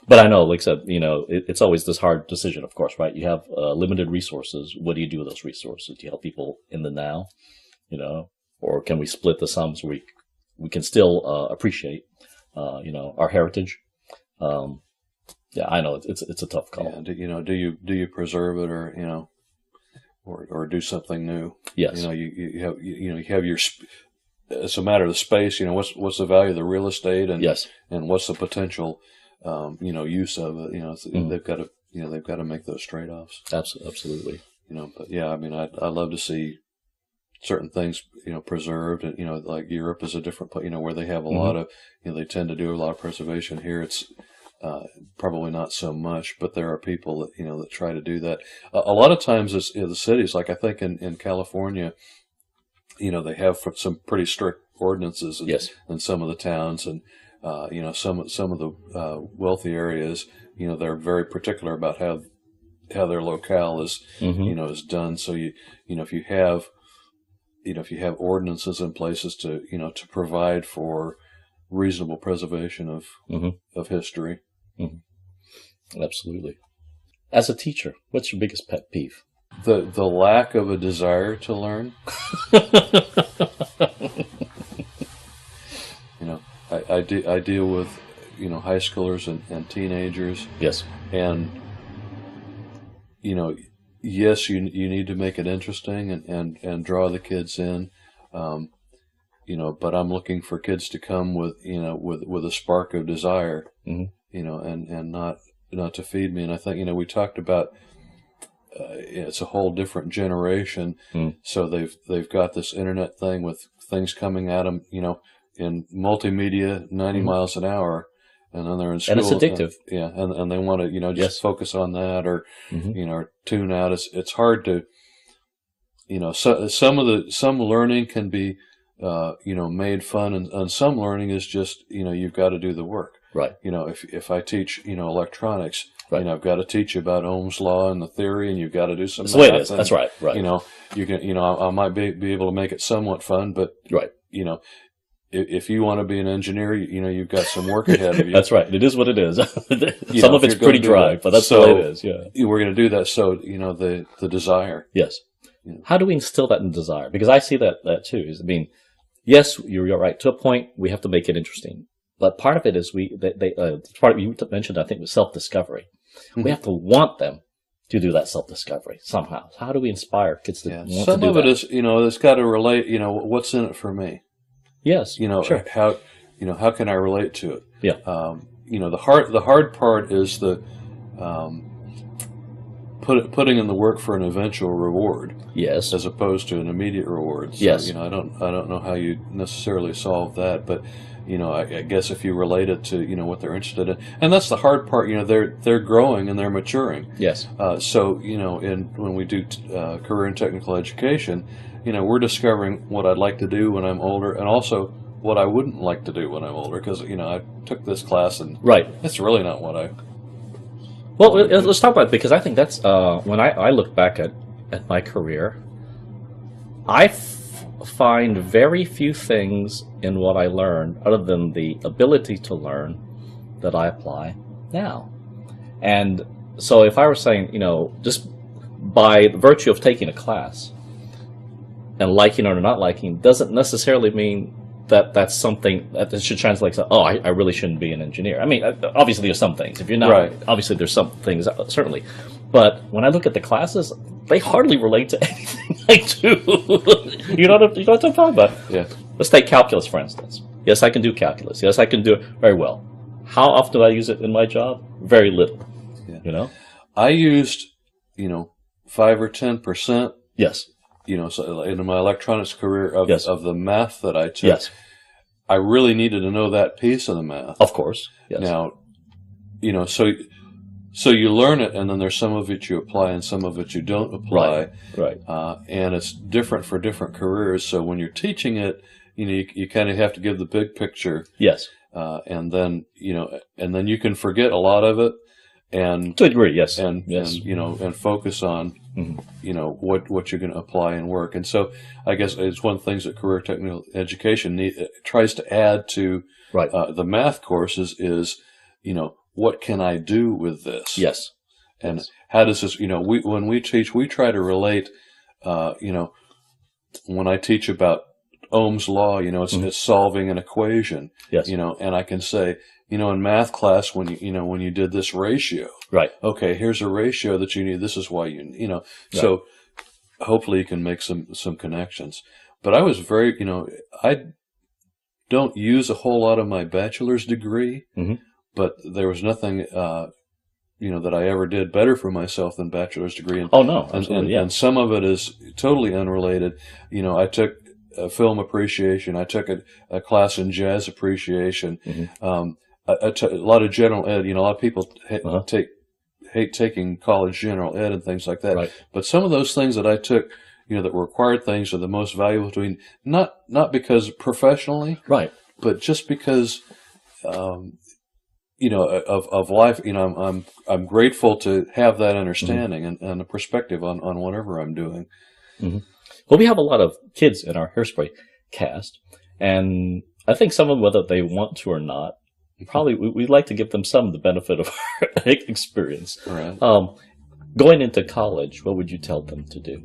But I know, like I said, it's always this hard decision, of course, right? You have limited resources. What do you do with those resources? Do you help people in the now, or can we split the sums where we can still appreciate, our heritage? I know it's a tough call. Yeah, do you preserve it or do something new? Yes. You have your. It's a matter of the space. What's the value of the real estate, and what's the potential, use of it. They've got to make those trade-offs. Absolutely. But I love to see certain things, preserved, and like Europe is a different place, where they have a lot of, they tend to do a lot of preservation. Here, it's probably not so much, but there are people that that try to do that. A lot of times, it's the cities, like I think in California. They have some pretty strict ordinances in some of the towns, and some of the wealthy areas. They're very particular about how their locale is is done. So if you have ordinances in places to provide for reasonable preservation of history. Absolutely. As a teacher, what's your biggest pet peeve? The lack of a desire to learn. I deal with high schoolers and teenagers. Yes. And yes, you need to make it interesting and draw the kids in. But I'm looking for kids to come with a spark of desire. And not to feed me. And I think we talked about. It's a whole different generation. So they've got this internet thing with things coming at them, in multimedia, 90 miles an hour. and then they're in school. And it's addictive. And they want to, just focus on that or, or tune out. It's hard to, some learning can be, made fun, and some learning is just, you've got to do the work. Right. If I teach, electronics, I've got to teach you about Ohm's law and the theory, and you've got to do some math. That's the way it is. That's right. Right. You can, I might be able to make it somewhat fun, but if you want to be an engineer, you've got some work ahead of you. That's right. It is what it is. Some of it's pretty dry, but that's the way it is. Yeah. We're going to do that. So, the desire. Yes. How do we instill that in desire? Because I see that too. Yes, you're right. To a point, we have to make it interesting. But part of it is part of you mentioned, I think, was self-discovery. Mm-hmm. We have to want them to do that self-discovery somehow. How do we inspire kids to want to do that? Some of it is, it's got to relate, what's in it for me? Yes. Sure. How can I relate to it? Yeah. The hard part is the putting in the work for an eventual reward. Yes. As opposed to an immediate reward. So, yes. I don't know how you necessarily solve that, but I guess if you relate it to what they're interested in, and that's the hard part. They're growing and they're maturing. Yes. So when we do career and technical education, we're discovering what I'd like to do when I'm older, and also what I wouldn't like to do when I'm older, because I took this class and it's really not what I. Well, let's talk about it, because I think that's when I look back at my career, I find very few things in what I learned, other than the ability to learn, that I apply now. And so if I were saying, just by virtue of taking a class and liking it or not liking, doesn't necessarily mean that that's something that should translate to, I really shouldn't be an engineer. I mean, obviously there's some things. If you're not, obviously there's some things, certainly. But when I look at the classes, they hardly relate to anything I do. You know what I'm talking about? Yeah. Let's take calculus, for instance. Yes, I can do calculus. Yes, I can do it very well. How often do I use it in my job? Very little. Yeah. I used, 5 or 10%. Yes. So in my electronics career of the math that I took. Yes. I really needed to know that piece of the math. Of course. Yes. Now, so you learn it, and then there's some of it you apply and some of it you don't apply. Right. And it's different for different careers. So when you're teaching it, you kind of have to give the big picture. Yes. And then you can forget a lot of it, and to a degree, yes. And and focus on what you're going to apply and work. And so I guess it's one of the things that career technical education tries to add to the math courses is what can I do with this? Yes. And how does this, when we teach, we try to relate, when I teach about Ohm's law, it's solving an equation. Yes. And I can say, in math class, when you did this ratio. Right. Okay, here's a ratio that you need. This is why so hopefully you can make some connections. But I was very, I don't use a whole lot of my bachelor's degree. Mm-hmm. But there was nothing, that I ever did better for myself than bachelor's degree. And, no, absolutely, and some of it is totally unrelated. I took film appreciation. I took a class in jazz appreciation. Mm-hmm. A lot of general ed. A lot of people hate taking college general ed and things like that. Right. But some of those things that I took, that were required things, are the most valuable to me. Not because professionally, right, but just because. Of life, I'm grateful to have that understanding and a perspective on whatever I'm doing. Mm-hmm. Well, we have a lot of kids in our Hairspray cast, and I think some of them, whether they want to or not, probably we'd like to give them some of the benefit of our experience. Right. Going into college, what would you tell them to do?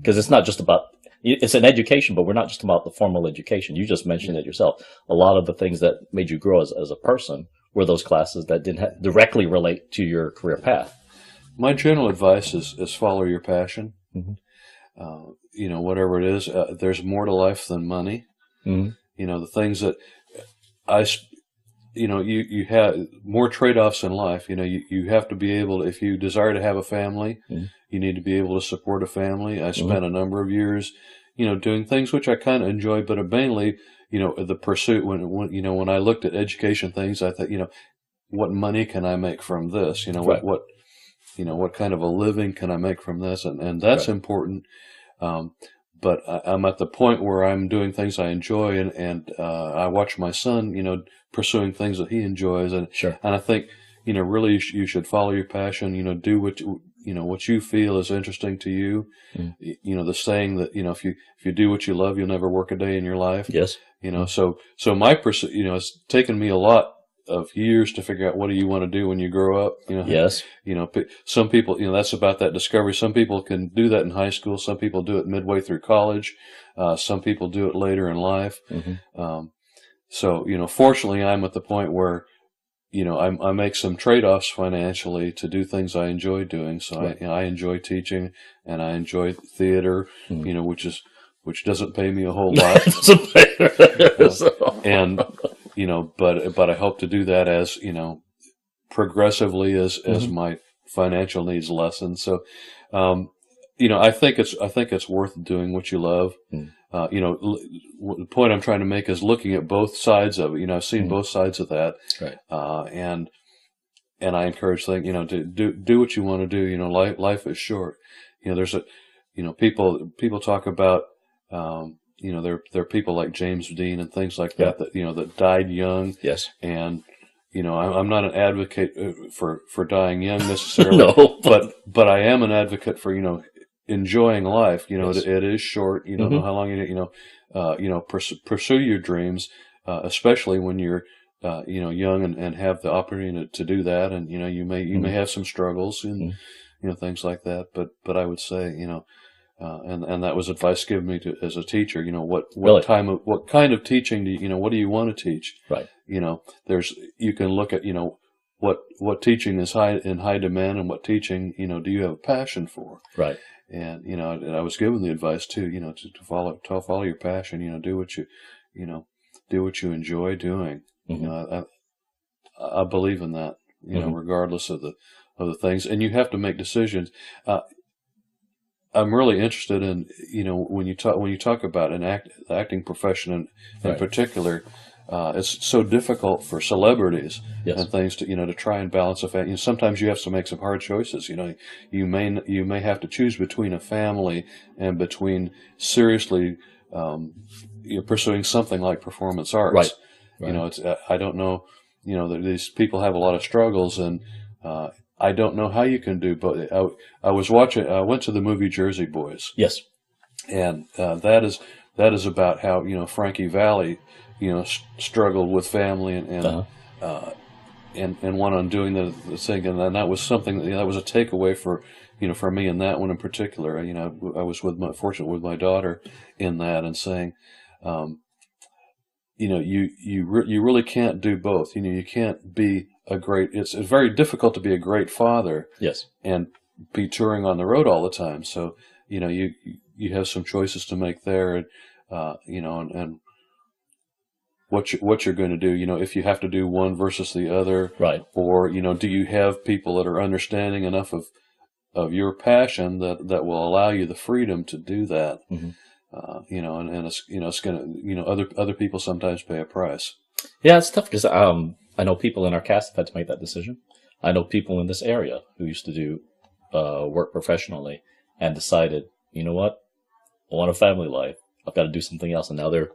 Because it's not just about. It's an education, but we're not just about the formal education. You just mentioned it yourself. A lot of the things that made you grow as a person were those classes that didn't directly relate to your career path. My general advice is follow your passion. Mm-hmm. Whatever it is, there's more to life than money. Mm-hmm. The things that you have more trade-offs in life. You have to be able to, if you desire to have a family, you need to be able to support a family. I spent a number of years, doing things which I kind of enjoy, but mainly, the pursuit. When I looked at education things, I thought, what money can I make from this? Right. What kind of a living can I make from this? And that's right. important. But I'm at the point where I'm doing things I enjoy, and I watch my son, pursuing things that he enjoys, and Sure. and I think, really you should follow your passion, do what what you feel is interesting to you. Mm. The saying that, if you do what you love, you'll never work a day in your life. Yes. So my pursuit, it's taken me a lot of years to figure out what do you want to do when you grow up. Yes. Some people, that's about that discovery. Some people can do that in high school. Some people do it midway through college. Some people do it later in life. Mm-hmm. So, fortunately, I'm at the point where, I make some trade-offs financially to do things I enjoy doing. So right. I enjoy teaching, and I enjoy theater, which doesn't pay me a whole lot. And but I hope to do that as progressively as my financial needs lessen. So, I think it's worth doing what you love. Mm. The point I'm trying to make is looking at both sides of it. I've seen both sides of that, right. And I encourage things, to do what you want to do. Life is short. There's people talk about, there are people like James Dean and things like that that died young. Yes. And, I'm not an advocate for dying young necessarily. No. but I am an advocate for, enjoying life. Yes. It is short. You don't know how long pursue your dreams, especially when you're, young and have the opportunity to do that. And, you may have some struggles and, things like that. But I would say, and that was advice given me as a teacher. What really? What kind of teaching what do you want to teach? Right. You can look at what teaching is in high demand, and what teaching do you have a passion for? Right. And and I was given the advice too, to follow your passion. Do what do what you enjoy doing. Mm-hmm. I believe in that. Regardless of the things, and you have to make decisions. I'm really interested in, when you talk about the acting profession in right. particular, it's so difficult for celebrities yes. and things to try and balance a family. Sometimes you have to make some hard choices. You may have to choose between a family and between seriously pursuing something like performance arts. Right. I don't know. These people have a lot of struggles, and I don't know how you can do both. I went to the movie Jersey Boys. Yes. And that is about how Frankie Valli struggled with family and went on doing the thing, and that was something that was a takeaway for me in that one in particular. I was fortunate with my daughter in that, and saying, you really can't do both. You can't be it's very difficult to be a great father. Yes. And be touring on the road all the time. So, you have some choices to make there, and and what you're going to do, if you have to do one versus the other. Right. Or, do you have people that are understanding enough of your passion that will allow you the freedom to do that? Mm-hmm. And it's going to, other people sometimes pay a price. Yeah, it's tough because I know people in our cast have had to make that decision. I know people in this area who used to do work professionally and decided, you know what, I want a family life. I've got to do something else, and now they're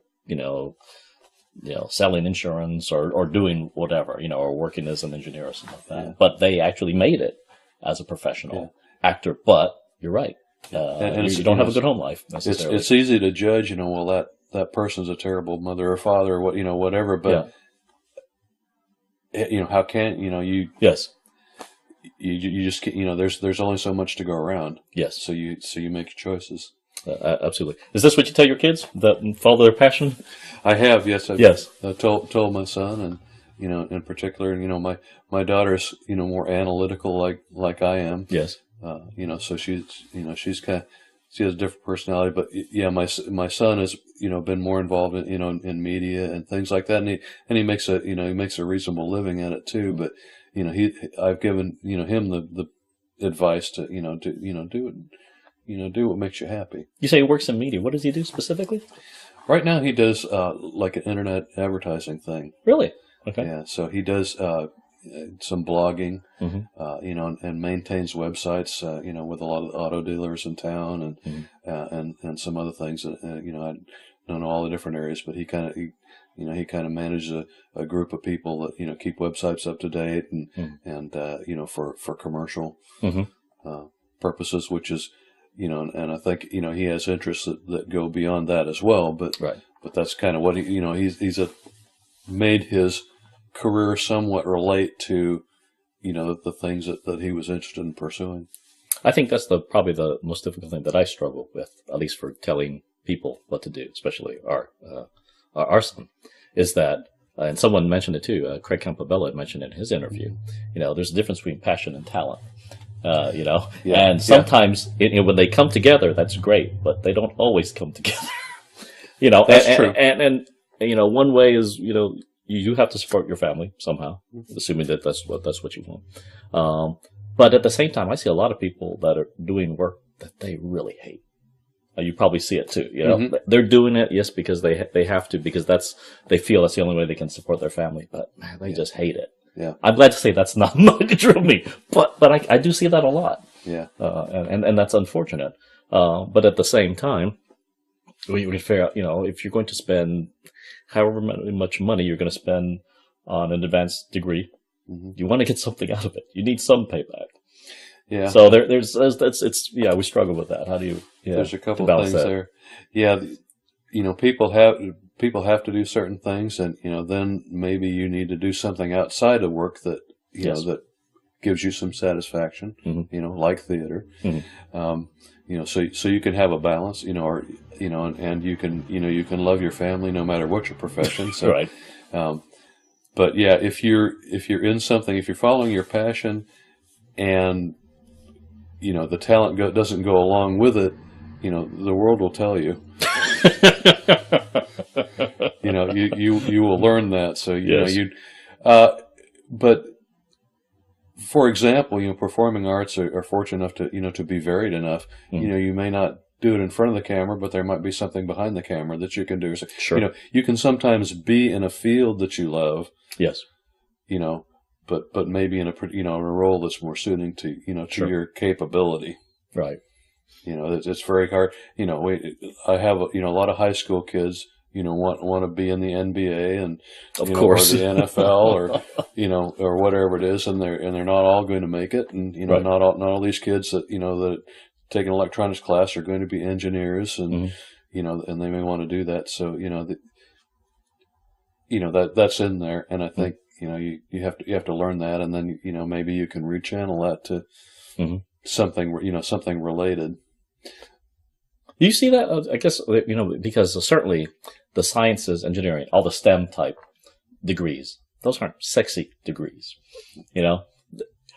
selling insurance or doing whatever, or working as an engineer or something like that. Yeah. But they actually made it as a professional actor. But you're right. And you don't have a good home life necessarily. It's easy to judge, well, that person's a terrible mother or father or whatever, but how can you? Yes. You just can't, there's only so much to go around. Yes. So you make your choices. Absolutely. Is this what you tell your kids, that follow their passion? I have, yes. I told my son, and in particular, my daughter's more analytical like I am. Yes. So she's she has a different personality, but my son has been more involved in media and things like that, and he makes a reasonable living at it too. But I've given him the advice to do it. do what makes you happy. You say he works in media. What does he do specifically? Right now, he does like an internet advertising thing. Really? Okay. Yeah. So he does some blogging, and maintains websites, with a lot of auto dealers in town, and some other things. I don't know all the different areas, but he kind of manages a group of people that keep websites up to date and for commercial purposes, which is and I think he has interests that go beyond that as well. But that's kind of what he's made his career somewhat relate to the things that he was interested in pursuing. I think that's probably the most difficult thing that I struggle with, at least for telling people what to do, especially our son, is that, and someone mentioned it too, Craig Campobello mentioned it in his interview, there's a difference between passion and talent, and sometimes when they come together, that's great, but they don't always come together, That's true. And one way is, you do have to support your family somehow, assuming that that's what you want. But at the same time, I see a lot of people that are doing work that they really hate. You probably see it too. They're doing it, yes, because they have to, because they feel that's the only way they can support their family. But man, they just hate it. Yeah, I'm glad to say that's not true of me, but I do see that a lot. Yeah, and that's unfortunate. But at the same time, we can figure out, if you're going to spend however much money you're going to spend on an advanced degree, you want to get something out of it. You need some payback. Yeah. So we struggle with that. How do you? There's a couple of things there. Yeah, people have to do certain things, and then maybe you need to do something outside of work that that gives you some satisfaction. Like theater. So you can have a balance. And you can love your family no matter what your profession. So, right. But yeah, if you're in something, if you're following your passion, and the talent doesn't go along with it, the world will tell you. You will learn that. So but for example, performing arts are fortunate enough to be varied enough. You may not do it in front of the camera, but there might be something behind the camera that you can do. So, sure. You can sometimes be in a field that you love. Yes. But maybe in a role that's more suiting to to your capability. Right. It's very hard. I have a lot of high school kids. Want to be in the NBA and of course, or the NFL or or whatever it is, and they're not all going to make it, and right. not all these kids that that take an electronics class are going to be engineers, and and they may want to do that. So that's in there, and I think you have to learn that, and then maybe you can rechannel that to something related. Do you see that? I guess because certainly the sciences, engineering, all the STEM type degrees, those aren't sexy degrees.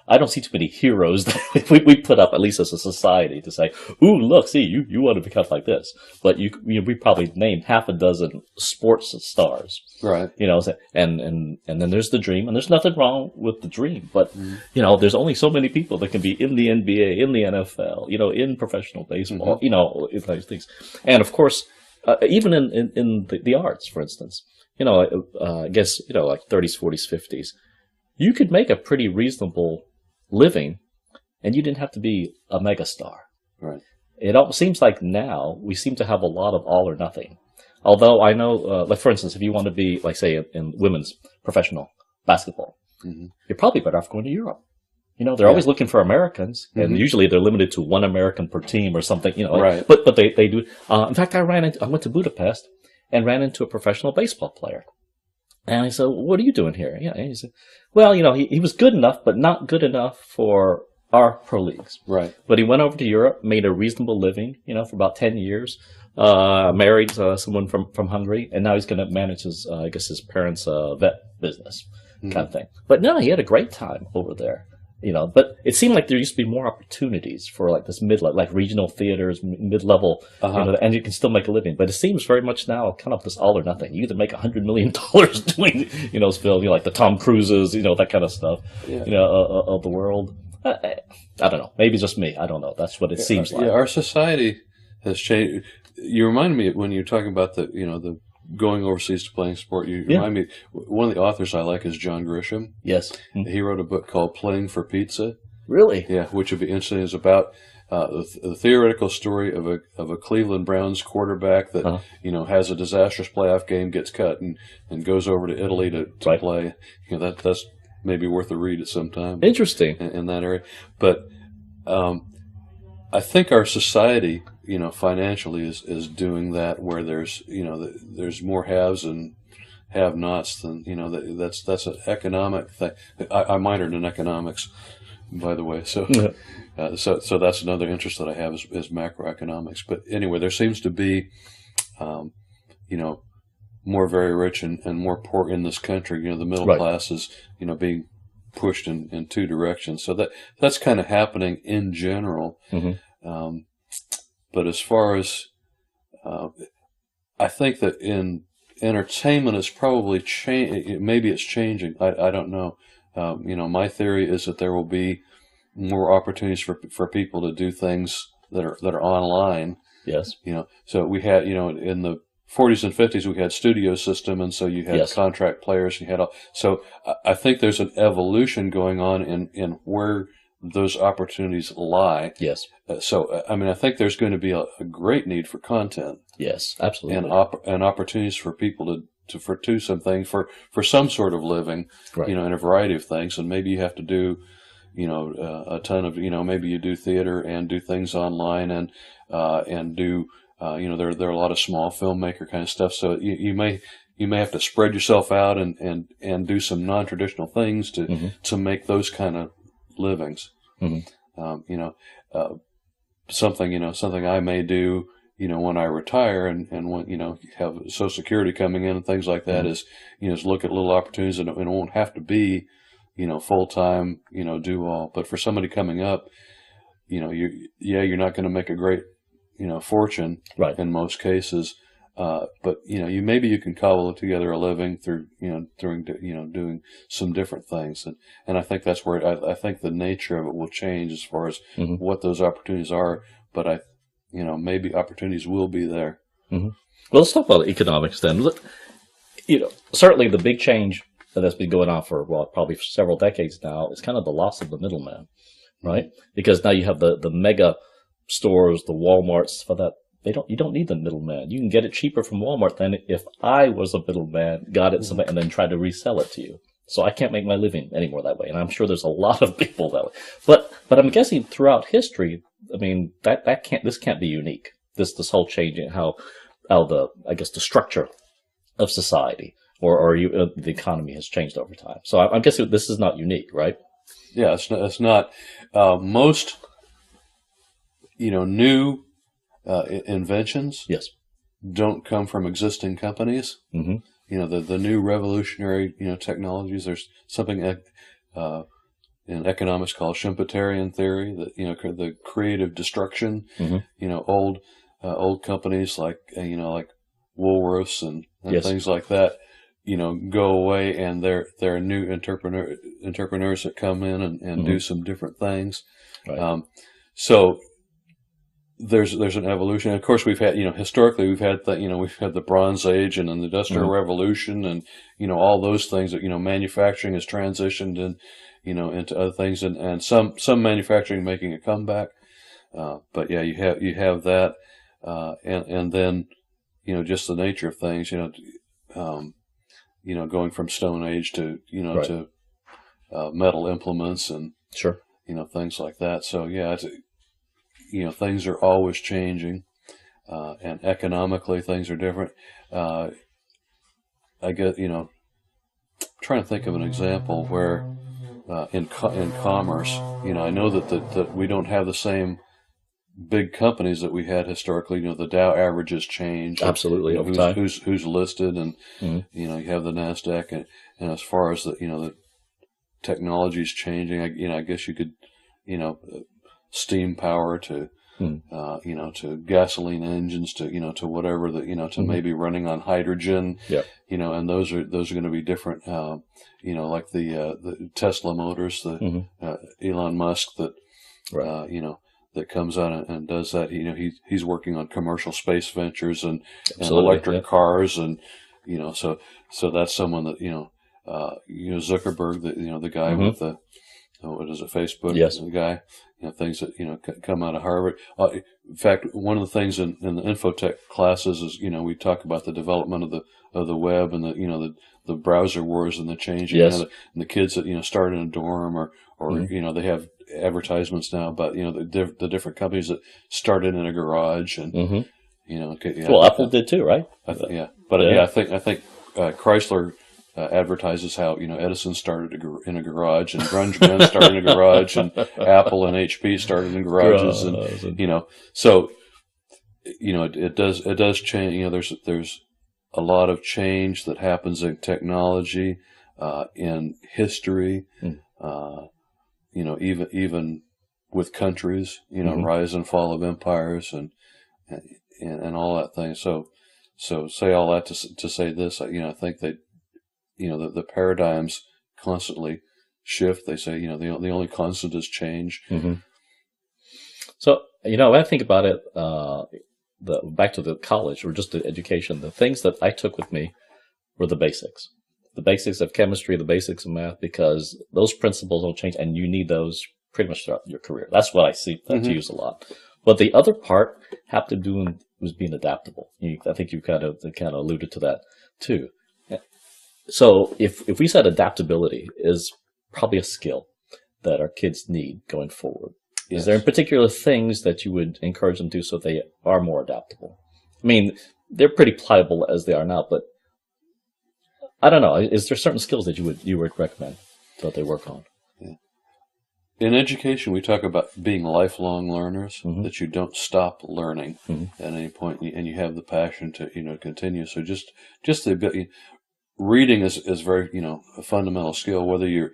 I don't see too many heroes that we put up, at least as a society, to say, "Ooh, look, see, you want to become like this." But we probably named half a dozen sports stars, right? And then there's the dream, and there's nothing wrong with the dream, but there's only so many people that can be in the NBA, in the NFL, in professional baseball, those things, and of course, even in the arts, for instance, I guess like 30s, 40s, 50s, you could make a pretty reasonable living, and you didn't have to be a megastar. Right. It seems like now we seem to have a lot of all or nothing. Although I know, like for instance, if you want to be, like say, in women's professional basketball, you're probably better off going to Europe. They're always looking for Americans, and usually they're limited to one American per team or something. Right. But they do. In fact, I went to Budapest and ran into a professional baseball player. And I said, "What are you doing here?" Yeah, and he said, "Well, he was good enough, but not good enough for our pro leagues." Right. But he went over to Europe, made a reasonable living, for about 10 years, married someone from Hungary, and now he's going to manage his parents' vet business kind of thing. But no, he had a great time over there. But it seemed like there used to be more opportunities for like this like regional theaters, mid-level, and you can still make a living. But it seems very much now kind of this all or nothing. You either make $100 million doing, film, like the Tom Cruises, that kind of stuff, of the world. I don't know. Maybe just me. I don't know. That's what it seems like. Yeah, our society has changed. You remind me when you're talking about the going overseas to playing sport. You remind me. One of the authors I like is John Grisham. Yes, he wrote a book called Playing for Pizza. Really? Yeah, which would be interesting. Is about the theoretical story of a Cleveland Browns quarterback that has a disastrous playoff game, gets cut, and goes over to Italy to play. That's maybe worth a read at some time. Interesting in that area, but I think our society, financially is doing that, where there's more haves and have-nots than that's an economic thing. I minored in economics, by the way, so so that's another interest that I have is macroeconomics. But anyway, there seems to be more very rich and more poor in this country. The middle class is being pushed in two directions. So that's kind of happening in general. But as far as I think that in entertainment is probably maybe it's changing. I don't know. My theory is that there will be more opportunities for people to do things that are online. Yes. So we had in the 40s and 50s we had studio system, and so you had contract players. You had so I think there's an evolution going on in where those opportunities lie. Yes. So I think there's going to be a great need for content. Yes, absolutely. And opportunities for people to do some things for some sort of living. Right. In a variety of things, and maybe you have to do a ton of maybe you do theater and do things online and do. There are a lot of small filmmaker kind of stuff. So you may have to spread yourself out and do some non-traditional things to make those kind of livings. Something I may do, when I retire and when, have Social Security coming in and things like that is look at little opportunities, and it won't have to be, full-time, do all. But for somebody coming up, you're not going to make a great, fortune in most cases. But maybe you can cobble together a living through doing some different things, and I think that's where I think the nature of it will change as far as what those opportunities are. But maybe opportunities will be there. Well, let's talk about economics then. Certainly the big change that's been going on for probably several decades now is kind of the loss of the middleman, right? Because now you have the mega stores, the Walmarts for that. You don't need the middleman. You can get it cheaper from Walmart than if I was a middleman, got it somewhere, and then tried to resell it to you. So I can't make my living anymore that way. And I'm sure there's a lot of people that way. But I'm guessing throughout history, this can't be unique. This whole change in how the structure of society or the economy has changed over time. So I'm guessing this is not unique, right? Yeah, it's not. Most new inventions don't come from existing companies. The new revolutionary technologies. There's something in economics called Schumpeterian theory, that the creative destruction. Old companies like Woolworths and things like that go away, and there are new entrepreneurs that come in and do some different things. So there's an evolution. And of course, we've had historically we've had the Bronze Age and the Industrial Revolution, and all those things that manufacturing has transitioned into other things, and some manufacturing making a comeback. But yeah, you have that, and then just the nature of things. Going from Stone Age to to metal implements and things like that. So yeah, things are always changing, and economically things are different. I guess trying to think of an example where in commerce, I know that we don't have the same big companies that we had historically. The Dow averages change absolutely over time. Who's listed, and you have the Nasdaq, and as far as the technology's changing, I guess you could steam power to to gasoline engines, to whatever to maybe running on hydrogen, and those are going to be different. Like the Tesla motors, the Elon Musk that, that comes out and does that. He's working on commercial space ventures and electric cars, and so that's someone that Zuckerberg, the guy with the what is it, Facebook? Yes, the guy. Things that come out of Harvard. In fact, one of the things in the infotech classes is we talk about the development of the web and the browser wars and the changing. And the kids that started in a dorm or they have advertisements now about the different companies that started in a garage and well, Apple did too, right? I think Chrysler advertises how Edison started in a garage, and grunge men started in a garage, and Apple and HP started in garages, and so it does change. There's a lot of change that happens in technology, in history, even with countries, rise and fall of empires and all that thing. So say all that to say this, I think that. The paradigms constantly shift. They say, the only constant is change. So, when I think about it, back to the college or just the education, the things that I took with me were the basics of chemistry, the basics of math, because those principles don't change, and you need those pretty much throughout your career. That's what I see that's used a lot. But the other part had to do was being adaptable. I think you kind of alluded to that too. So if we said adaptability is probably a skill that our kids need going forward, is there in particular things that you would encourage them to do so they are more adaptable? I mean, they're pretty pliable as they are now, but I don't know. Is there certain skills that you would recommend that they work on? Yeah. In education, we talk about being lifelong learners, that you don't stop learning at any point, and you have the passion to continue. So just the ability. Reading is very, a fundamental skill, whether you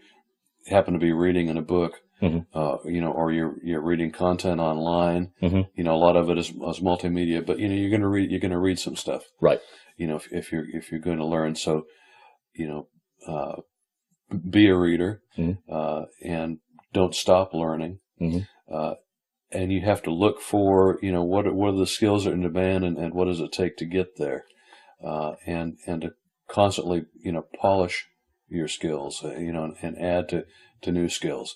happen to be reading in a book, or you're reading content online. A lot of it is multimedia, but you're going to read some stuff. Right. If you're going to learn. So, be a reader, and don't stop learning. And you have to look for, what are the skills that are in demand and what does it take to get there? And to constantly, polish your skills, and add to new skills.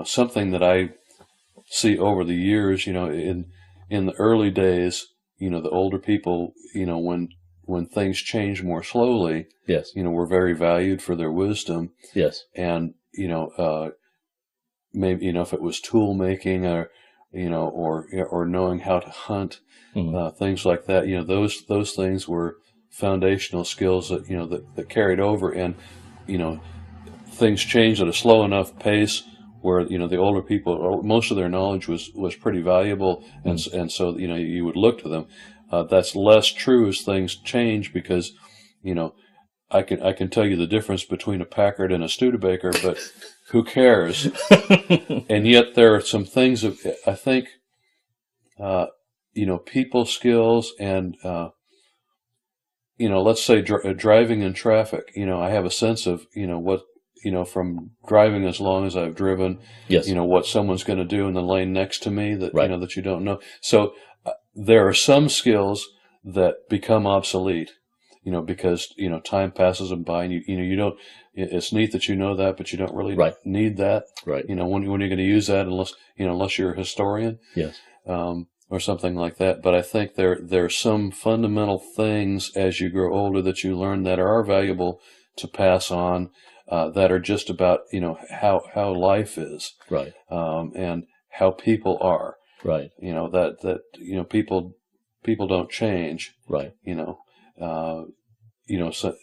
Something that I see over the years, in the early days, the older people, when things change more slowly, were very valued for their wisdom. Yes. And, maybe, if it was tool making or knowing how to hunt, things like that, those things were foundational skills that that carried over, and things changed at a slow enough pace where the older people, most of their knowledge was pretty valuable, and so you would look to them. That's less true as things change, because I can tell you the difference between a Packard and a Studebaker, but who cares? And yet there are some things that I think people skills and let's say driving in traffic, I have a sense of, what, from driving as long as I've driven, what someone's going to do in the lane next to me that, that you don't know. So there are some skills that become obsolete, because, time passes them by, and you don't, it's neat that you know that, but you don't really need that. Right. When are you going to use that unless you're a historian? Yes. Or something like that. But I think there are some fundamental things as you grow older that you learn that are valuable to pass on, that are just about, how life is. Right. And how people are. Right. People don't change. Right. So.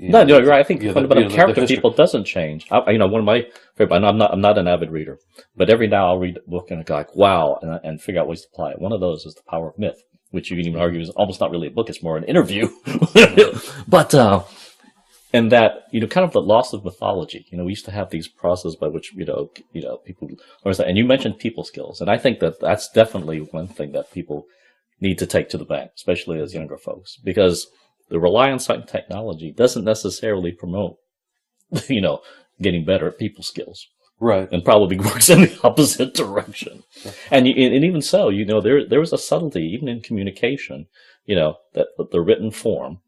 No, you're right. I think the fundamental character of people doesn't change. One of my favorite. I'm not an avid reader, but every now I'll read a book and I go like, wow, and figure out ways to apply it. One of those is The Power of Myth, which you can even argue is almost not really a book; it's more an interview. But And that, kind of the loss of mythology. We used to have these processes by which, people understand. And you mentioned people skills. And I think that that's definitely one thing that people need to take to the bank, especially as younger folks, because the reliance on technology doesn't necessarily promote, getting better at people skills. Right. And probably works in the opposite direction. And even so, there was a subtlety, even in communication, that the written form,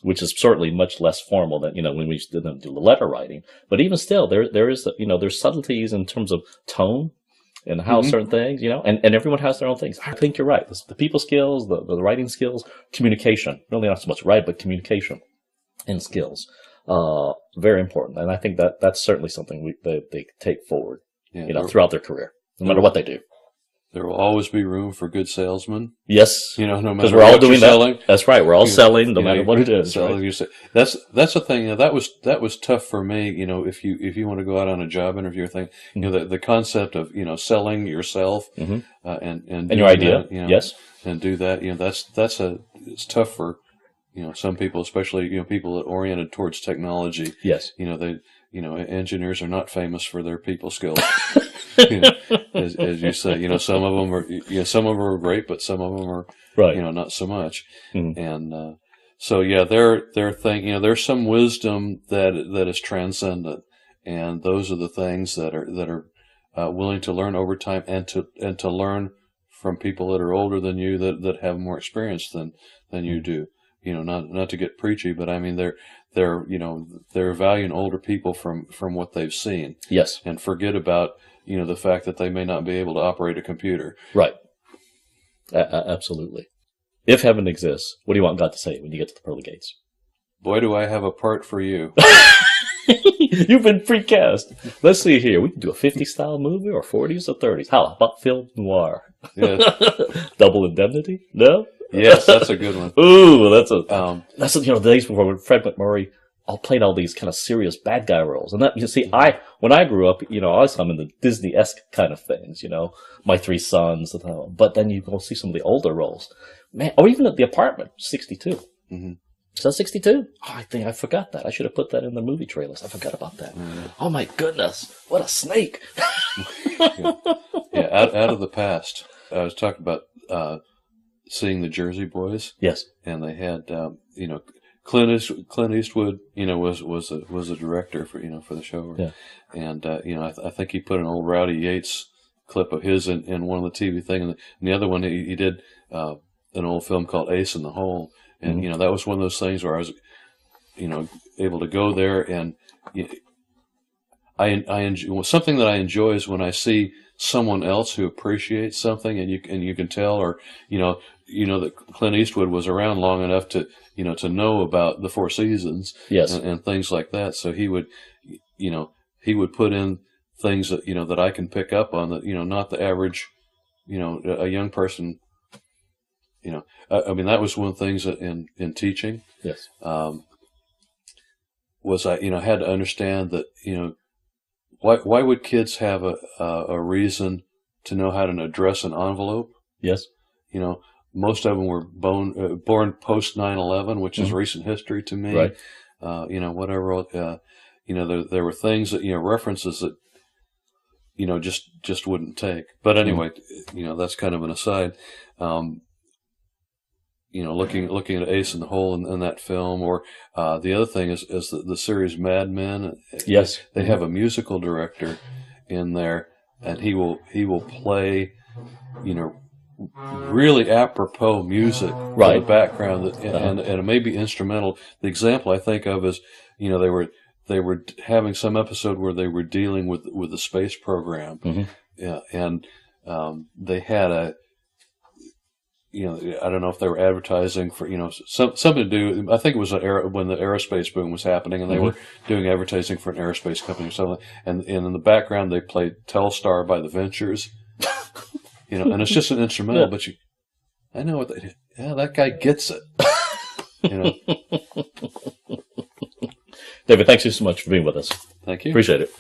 which is certainly much less formal than, when we used to do the letter writing. But even still, there is, there's subtleties in terms of tone and how certain things, and everyone has their own things. I think you're right. The people skills, the writing skills, communication, really not so much but communication and skills, very important. And I think that's certainly something they take forward, throughout their career, no matter what they do. There will always be room for good salesmen. Yes, no matter because we're all doing that. Selling. That's right. We're all selling, no matter what it is. Selling, right? That's the thing. That was tough for me. If you want to go out on a job interview or thing, the concept of selling yourself and your idea, that, yes, and do that. It's tough for some people, especially people that oriented towards technology. Yes, engineers are not famous for their people skills. As you say, some of them are great, but some of them are not so much. And so their thing, there's some wisdom that is transcendent, and those are the things that are willing to learn over time and to learn from people that are older than you that have more experience than you do. Not to get preachy, but I mean they're valuing older people from what they've seen. Yes, and forget about the fact that they may not be able to operate a computer. Right. Absolutely. If heaven exists, what do you want God to say when you get to the pearly gates? Boy, do I have a part for you. You've been precast. Let's see here. We can do a 50s style movie or 40s or 30s. How about film noir? Yes. Double Indemnity? No? Yes, that's a good one. Ooh, that's the days before Fred McMurray played all these kind of serious bad guy roles. And that, when I grew up, I was in the Disney-esque kind of things, My Three Sons, but then you go see some of the older roles. Man, or even at The Apartment, 62. Mm-hmm. Is that 62? Oh, I think I forgot that. I should have put that in the movie trailers. I forgot about that. Mm. Oh my goodness. What a snake. Out of the past. I was talking about, seeing the Jersey Boys. Yes. And they had, Clint Eastwood, was a director for the show. Yeah. And, I think he put an old Rowdy Yates clip of his in one of the TV thing. And the other one, he did, an old film called Ace in the Hole. And, that was one of those things where I was, able to go there, and I enjoy, something that I enjoy is when I see someone else who appreciates something, and you can tell, or, that Clint Eastwood was around long enough to know about the Four Seasons, yes, and things like that. So he would put in things that, that I can pick up on that, not the average, a young person, I mean, that was one of the things that in teaching, yes, was I, had to understand that, why would kids have a reason to know how to address an envelope? Yes. Most of them were born post 9/11, which is recent history to me. Right. Whatever. There were things that, references that, just wouldn't take. But anyway, that's kind of an aside. Looking at Ace in the Hole in that film, or the other thing is the series Mad Men. Yes, they have a musical director in there, and he will play, really apropos music right in the background, and it may be instrumental. The example I think of is, they were having some episode where they were dealing with the space program, and they had a. I don't know if they were advertising for, something to do. I think it was when the aerospace boom was happening, and they were doing advertising for an aerospace company or something. And in the background, they played Telstar by the Ventures, and it's just an instrumental, but I know what they did. Yeah, that guy gets it. David, thanks you so much for being with us. Thank you. Appreciate it.